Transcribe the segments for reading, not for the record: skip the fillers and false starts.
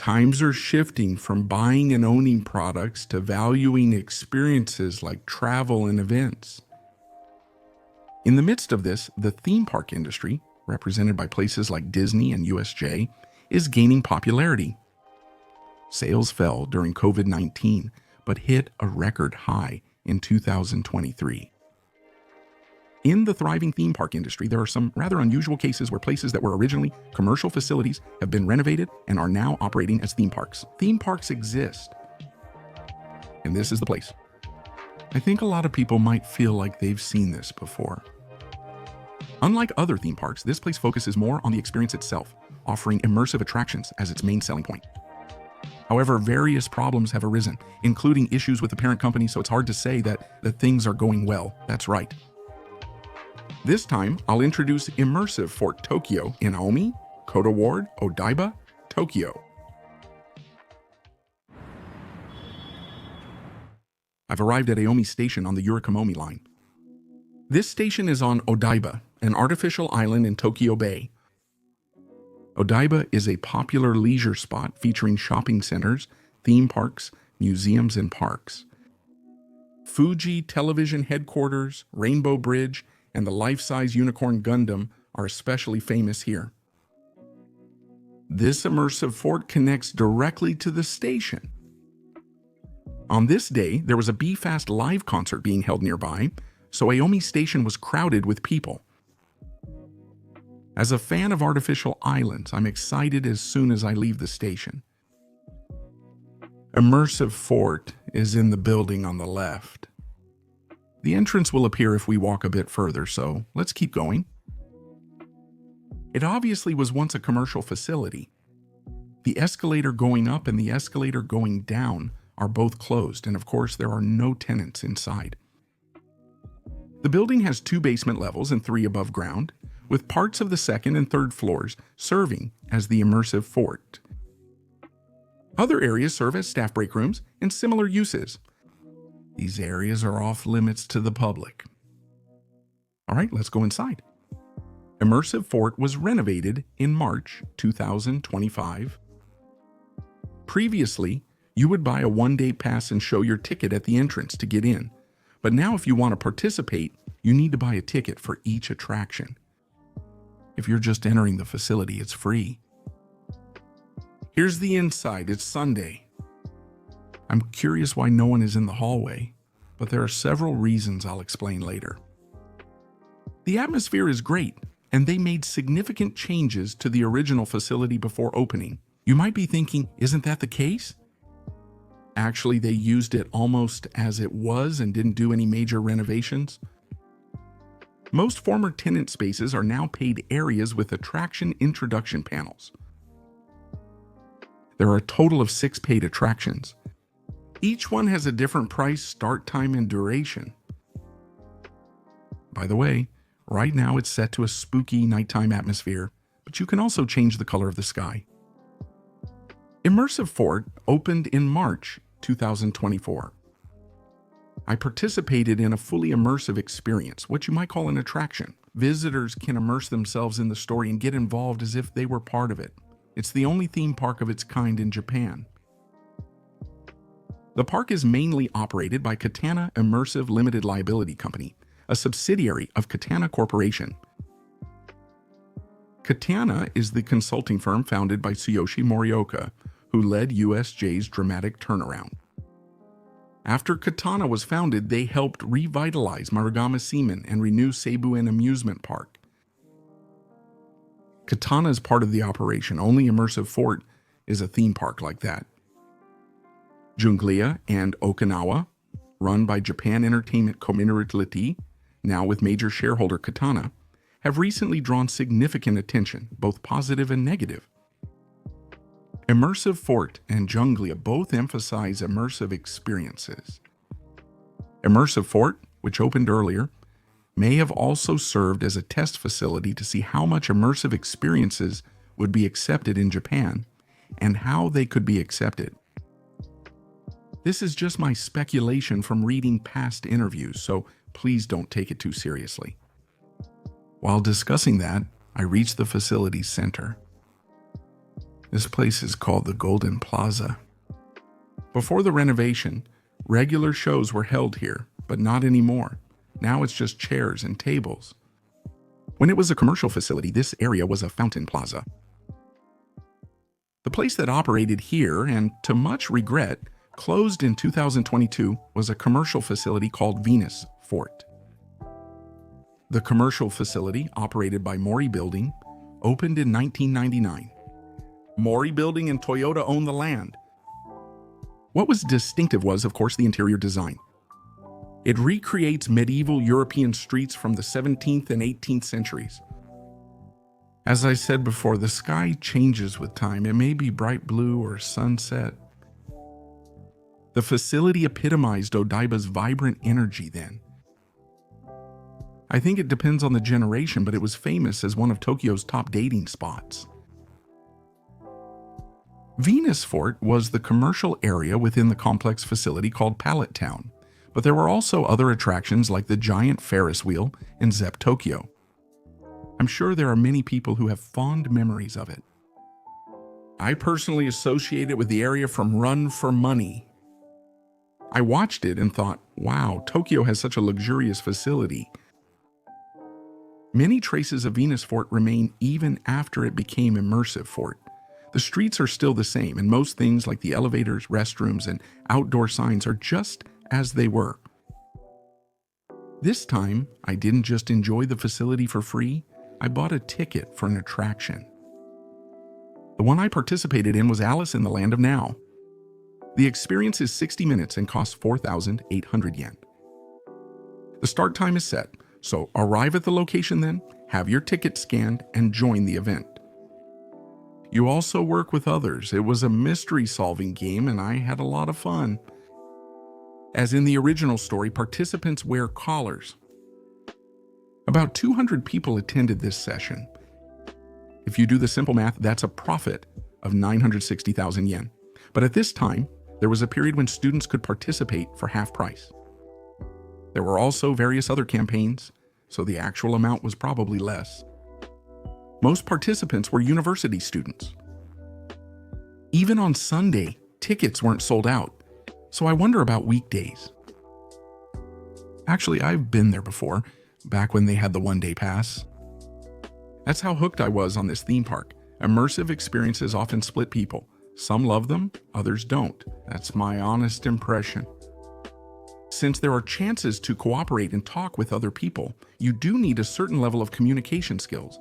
Times are shifting from buying and owning products to valuing experiences like travel and events. In the midst of this, the theme park industry, represented by places like Disney and USJ, is gaining popularity. Sales fell during COVID-19, but hit a record high in 2023. In the thriving theme park industry, there are some rather unusual cases where places that were originally commercial facilities have been renovated and are now operating as theme parks. Theme parks exist, and this is the place. I think a lot of people might feel like they've seen this before. Unlike other theme parks, this place focuses more on the experience itself, offering immersive attractions as its main selling point. However, various problems have arisen, including issues with the parent company, so it's hard to say that things are going well. That's right. This time, I'll introduce Immersive Fort Tokyo in Aomi, Koto Ward, Odaiba, Tokyo. I've arrived at Aomi Station on the Yurikomomi line. This station is on Odaiba, an artificial island in Tokyo Bay. Odaiba is a popular leisure spot featuring shopping centers, theme parks, museums, and parks. Fuji Television headquarters, Rainbow Bridge, and the life-size unicorn Gundam are especially famous here. This immersive fort connects directly to the station. On this day, there was a B-Fast live concert being held nearby, so Aomi Station was crowded with people. As a fan of artificial islands, I'm excited as soon as I leave the station. Immersive Fort is in the building on the left. The entrance will appear if we walk a bit further, so let's keep going. It obviously was once a commercial facility. The escalator going up and the escalator going down are both closed, and of course there are no tenants inside. The building has 2 basement levels and 3 above ground, with parts of the 2nd and 3rd floors serving as the immersive fort. Other areas serve as staff break rooms and similar uses. These areas are off limits to the public. All right, let's go inside. Immersive Fort was renovated in March 2025. Previously, you would buy a 1-day pass and show your ticket at the entrance to get in. But now if you want to participate, you need to buy a ticket for each attraction. If you're just entering the facility, it's free. Here's the inside. It's Sunday. I'm curious why no one is in the hallway, but there are several reasons I'll explain later. The atmosphere is great, and they made significant changes to the original facility before opening. You might be thinking, isn't that the case? Actually, they used it almost as it was and didn't do any major renovations. Most former tenant spaces are now paid areas with attraction introduction panels. There are a total of 6 paid attractions. Each one has a different price, start time, and duration. By the way, right now it's set to a spooky nighttime atmosphere, but you can also change the color of the sky. Immersive Fort opened in March 2024. I participated in a fully immersive experience, what you might call an attraction. Visitors can immerse themselves in the story and get involved as if they were part of it. It's the only theme park of its kind in Japan. The park is mainly operated by Katana Immersive Limited Liability Company, a subsidiary of Katana Corporation. Katana is the consulting firm founded by Tsuyoshi Morioka, who led USJ's dramatic turnaround. After Katana was founded, they helped revitalize Marugama Seaman and renew Seibuen Amusement Park. Katana is part of the operation. Only Immersive Fort is a theme park like that. Junglia and Okinawa, run by Japan Entertainment Community, now with major shareholder Katana, have recently drawn significant attention, both positive and negative. Immersive Fort and Junglia both emphasize immersive experiences. Immersive Fort, which opened earlier, may have also served as a test facility to see how much immersive experiences would be accepted in Japan and how they could be accepted. This is just my speculation from reading past interviews, so please don't take it too seriously. While discussing that, I reached the facility's center. This place is called the Golden Plaza. Before the renovation, regular shows were held here, but not anymore. Now it's just chairs and tables. When it was a commercial facility, this area was a fountain plaza. The place that operated here, and to much regret, closed in 2022, was a commercial facility called VenusFort. The commercial facility, operated by Mori Building, opened in 1999. Mori Building and Toyota owned the land. What was distinctive was, of course, the interior design. It recreates medieval European streets from the 17th and 18th centuries. As I said before, the sky changes with time. It may be bright blue or sunset. The facility epitomized Odaiba's vibrant energy then. I think it depends on the generation, but it was famous as one of Tokyo's top dating spots. VenusFort was the commercial area within the complex facility called Pallet Town, but there were also other attractions like the giant Ferris wheel and Zepp Tokyo. I'm sure there are many people who have fond memories of it. I personally associate it with the area from Run for Money. I watched it and thought, wow, Tokyo has such a luxurious facility. Many traces of VenusFort remain even after it became Immersive Fort. The streets are still the same, and most things like the elevators, restrooms, and outdoor signs are just as they were. This time, I didn't just enjoy the facility for free, I bought a ticket for an attraction. The one I participated in was Alice in the Land of Now. The experience is 60 minutes and costs 4,800 yen. The start time is set, so arrive at the location then, have your ticket scanned, and join the event. You also work with others. It was a mystery-solving game, and I had a lot of fun. As in the original story, participants wear collars. About 200 people attended this session. If you do the simple math, that's a profit of 960,000 yen. But at this time, there was a period when students could participate for half price. There were also various other campaigns, so the actual amount was probably less. Most participants were university students. Even on Sunday, tickets weren't sold out, so I wonder about weekdays. Actually, I've been there before, back when they had the one-day pass. That's how hooked I was on this theme park. Immersive experiences often split people. Some love them, others don't. That's my honest impression. Since there are chances to cooperate and talk with other people, you do need a certain level of communication skills.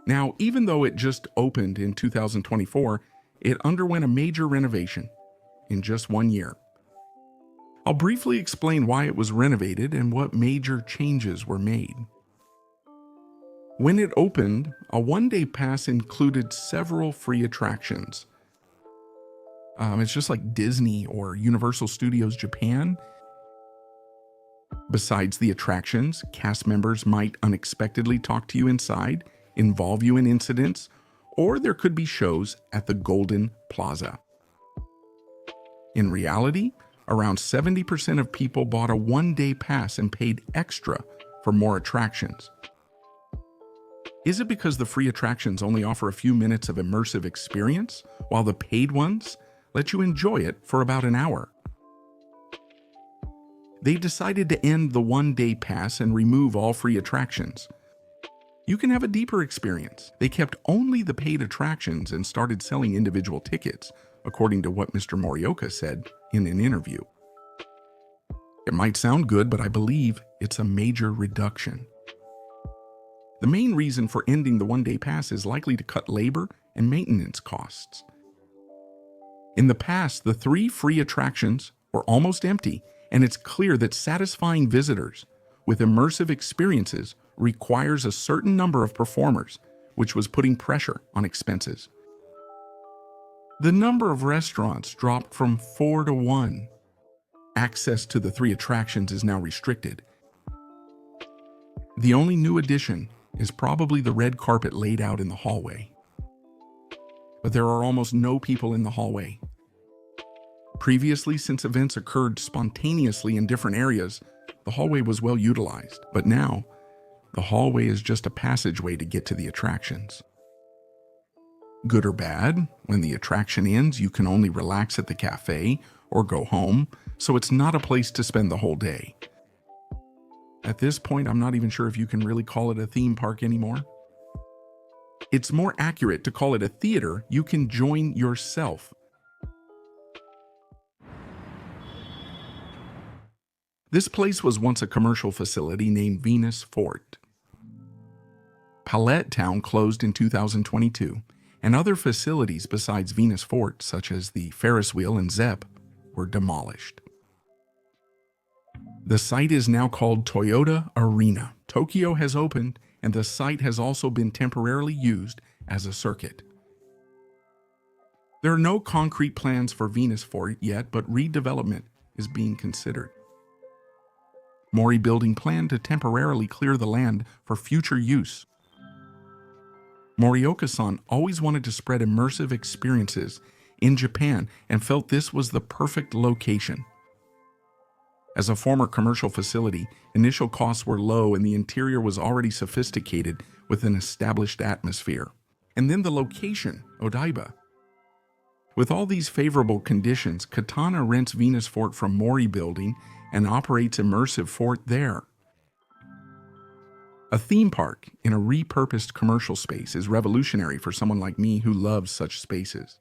Now, even though it just opened in 2024, it underwent a major renovation in just 1 year. I'll briefly explain why it was renovated and what major changes were made. When it opened, a one-day pass included several free attractions. It's just like Disney or Universal Studios Japan. Besides the attractions, cast members might unexpectedly talk to you inside, involve you in incidents, or there could be shows at the Golden Plaza. In reality, around 70% of people bought a one-day pass and paid extra for more attractions. Is it because the free attractions only offer a few minutes of immersive experience, while the paid ones let you enjoy it for about an hour? They decided to end the one-day pass and remove all free attractions. You can have a deeper experience. They kept only the paid attractions and started selling individual tickets, according to what Mr. Morioka said in an interview. It might sound good, but I believe it's a major reduction. The main reason for ending the one-day pass is likely to cut labor and maintenance costs. In the past, the 3 free attractions were almost empty, and it's clear that satisfying visitors with immersive experiences requires a certain number of performers, which was putting pressure on expenses. The number of restaurants dropped from 4 to 1. Access to the 3 attractions is now restricted. The only new addition is probably the red carpet laid out in the hallway. But there are almost no people in the hallway. Previously, since events occurred spontaneously in different areas, the hallway was well utilized. But now, The hallway is just a passageway to get to the attractions. Good or bad, when the attraction ends, you can only relax at the cafe or go home, so it's not a place to spend the whole day. At this point, I'm not even sure if you can really call it a theme park anymore. It's more accurate to call it a theater you can join yourself. This place was once a commercial facility named VenusFort. Palette Town closed in 2022, and other facilities besides VenusFort, such as the Ferris wheel and Zepp, were demolished. The site is now called Toyota Arena. Tokyo has opened, and the site has also been temporarily used as a circuit. There are no concrete plans for VenusFort yet, but redevelopment is being considered. Mori Building planned to temporarily clear the land for future use. Morioka-san always wanted to spread immersive experiences in Japan and felt this was the perfect location. As a former commercial facility, initial costs were low and the interior was already sophisticated with an established atmosphere. And then the location, Odaiba. With all these favorable conditions, Katana rents VenusFort from Mori Building and operates Immersive Fort there. A theme park in a repurposed commercial space is revolutionary for someone like me who loves such spaces.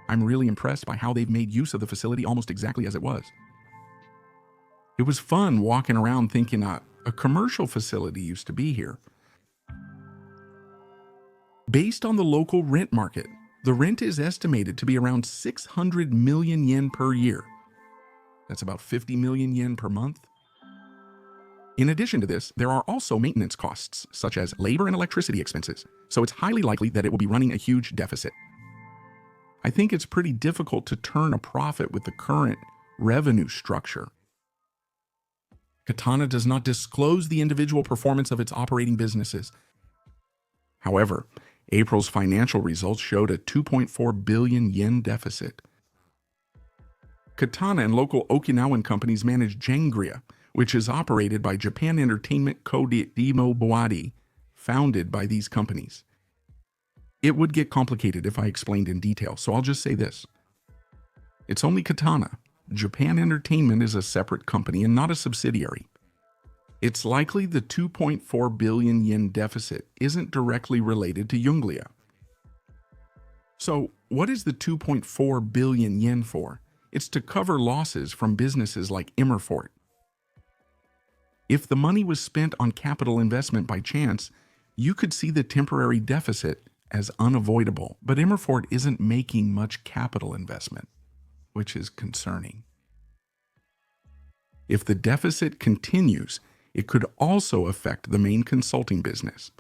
I'm really impressed by how they've made use of the facility almost exactly as it was. It was fun walking around thinking a commercial facility used to be here. Based on the local rent market, the rent is estimated to be around 600 million yen per year. That's about 50 million yen per month. In addition to this, there are also maintenance costs, such as labor and electricity expenses, so it's highly likely that it will be running a huge deficit. I think it's pretty difficult to turn a profit with the current revenue structure. Katana does not disclose the individual performance of its operating businesses. However, April's financial results showed a 2.4 billion yen deficit. Katana and local Okinawan companies manage Jangria, which is operated by Japan Entertainment Kodimo Boadi, founded by these companies. It would get complicated if I explained in detail, so I'll just say this. It's only Katana. Japan Entertainment is a separate company and not a subsidiary. It's likely the 2.4 billion yen deficit isn't directly related to Junglia. So, what is the 2.4 billion yen for? It's to cover losses from businesses like Immerfort. If the money was spent on capital investment by chance, you could see the temporary deficit as unavoidable. But Immerfort isn't making much capital investment, which is concerning. If the deficit continues, it could also affect the main consulting business.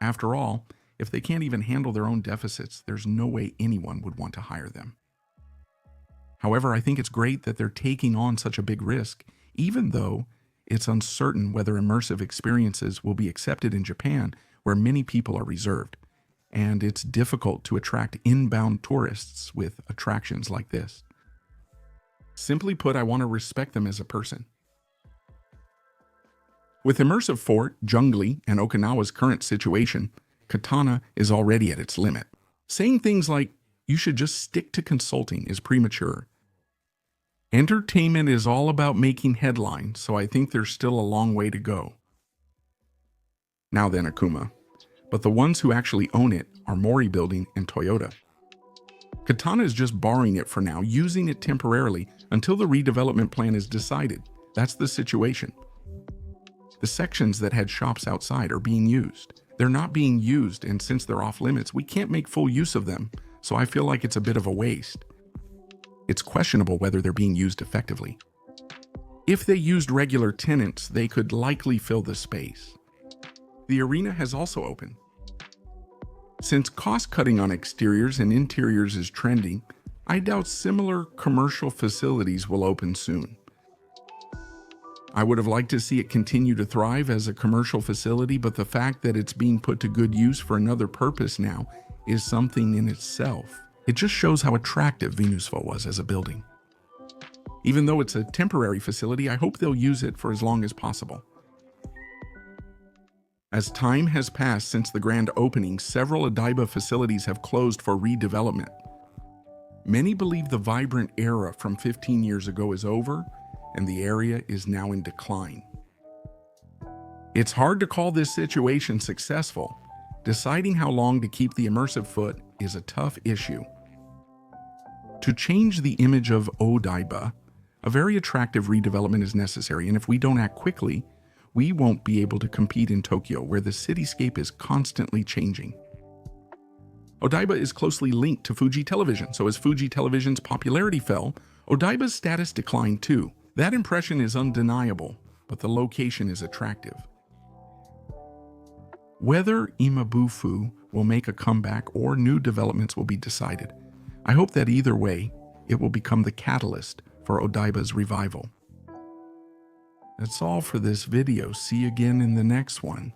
After all, if they can't even handle their own deficits, there's no way anyone would want to hire them. However, I think it's great that they're taking on such a big risk, even though it's uncertain whether immersive experiences will be accepted in Japan, where many people are reserved, and it's difficult to attract inbound tourists with attractions like this. Simply put, I want to respect them as a person. With Immersive Fort, Jungli, and Okinawa's current situation, Katana is already at its limit. Saying things like, "You should just stick to consulting," is premature. Entertainment is all about making headlines, so I think there's still a long way to go. Now then, Akuma. But the ones who actually own it are Mori Building and Toyota. Katana is just borrowing it for now, using it temporarily until the redevelopment plan is decided. That's the situation. The sections that had shops outside are being used. They're not being used, and since they're off limits, we can't make full use of them, so I feel like it's a bit of a waste. It's questionable whether they're being used effectively. If they used regular tenants, they could likely fill the space. The arena has also opened. Since cost-cutting on exteriors and interiors is trending, I doubt similar commercial facilities will open soon. I would have liked to see it continue to thrive as a commercial facility, but the fact that it's being put to good use for another purpose now is something in itself. It just shows how attractive VenusFort was as a building. Even though it's a temporary facility, I hope they'll use it for as long as possible. As time has passed since the grand opening, several Odaiba facilities have closed for redevelopment. Many believe the vibrant era from 15 years ago is over, and the area is now in decline. It's hard to call this situation successful. Deciding how long to keep the immersive foot is a tough issue. To change the image of Odaiba, a very attractive redevelopment is necessary, and if we don't act quickly, we won't be able to compete in Tokyo, where the cityscape is constantly changing. Odaiba is closely linked to Fuji Television, so as Fuji Television's popularity fell, Odaiba's status declined too. That impression is undeniable, but the location is attractive. Whether Imabufu will make a comeback or new developments will be decided. I hope that either way, it will become the catalyst for Odaiba's revival. That's all for this video. See you again in the next one.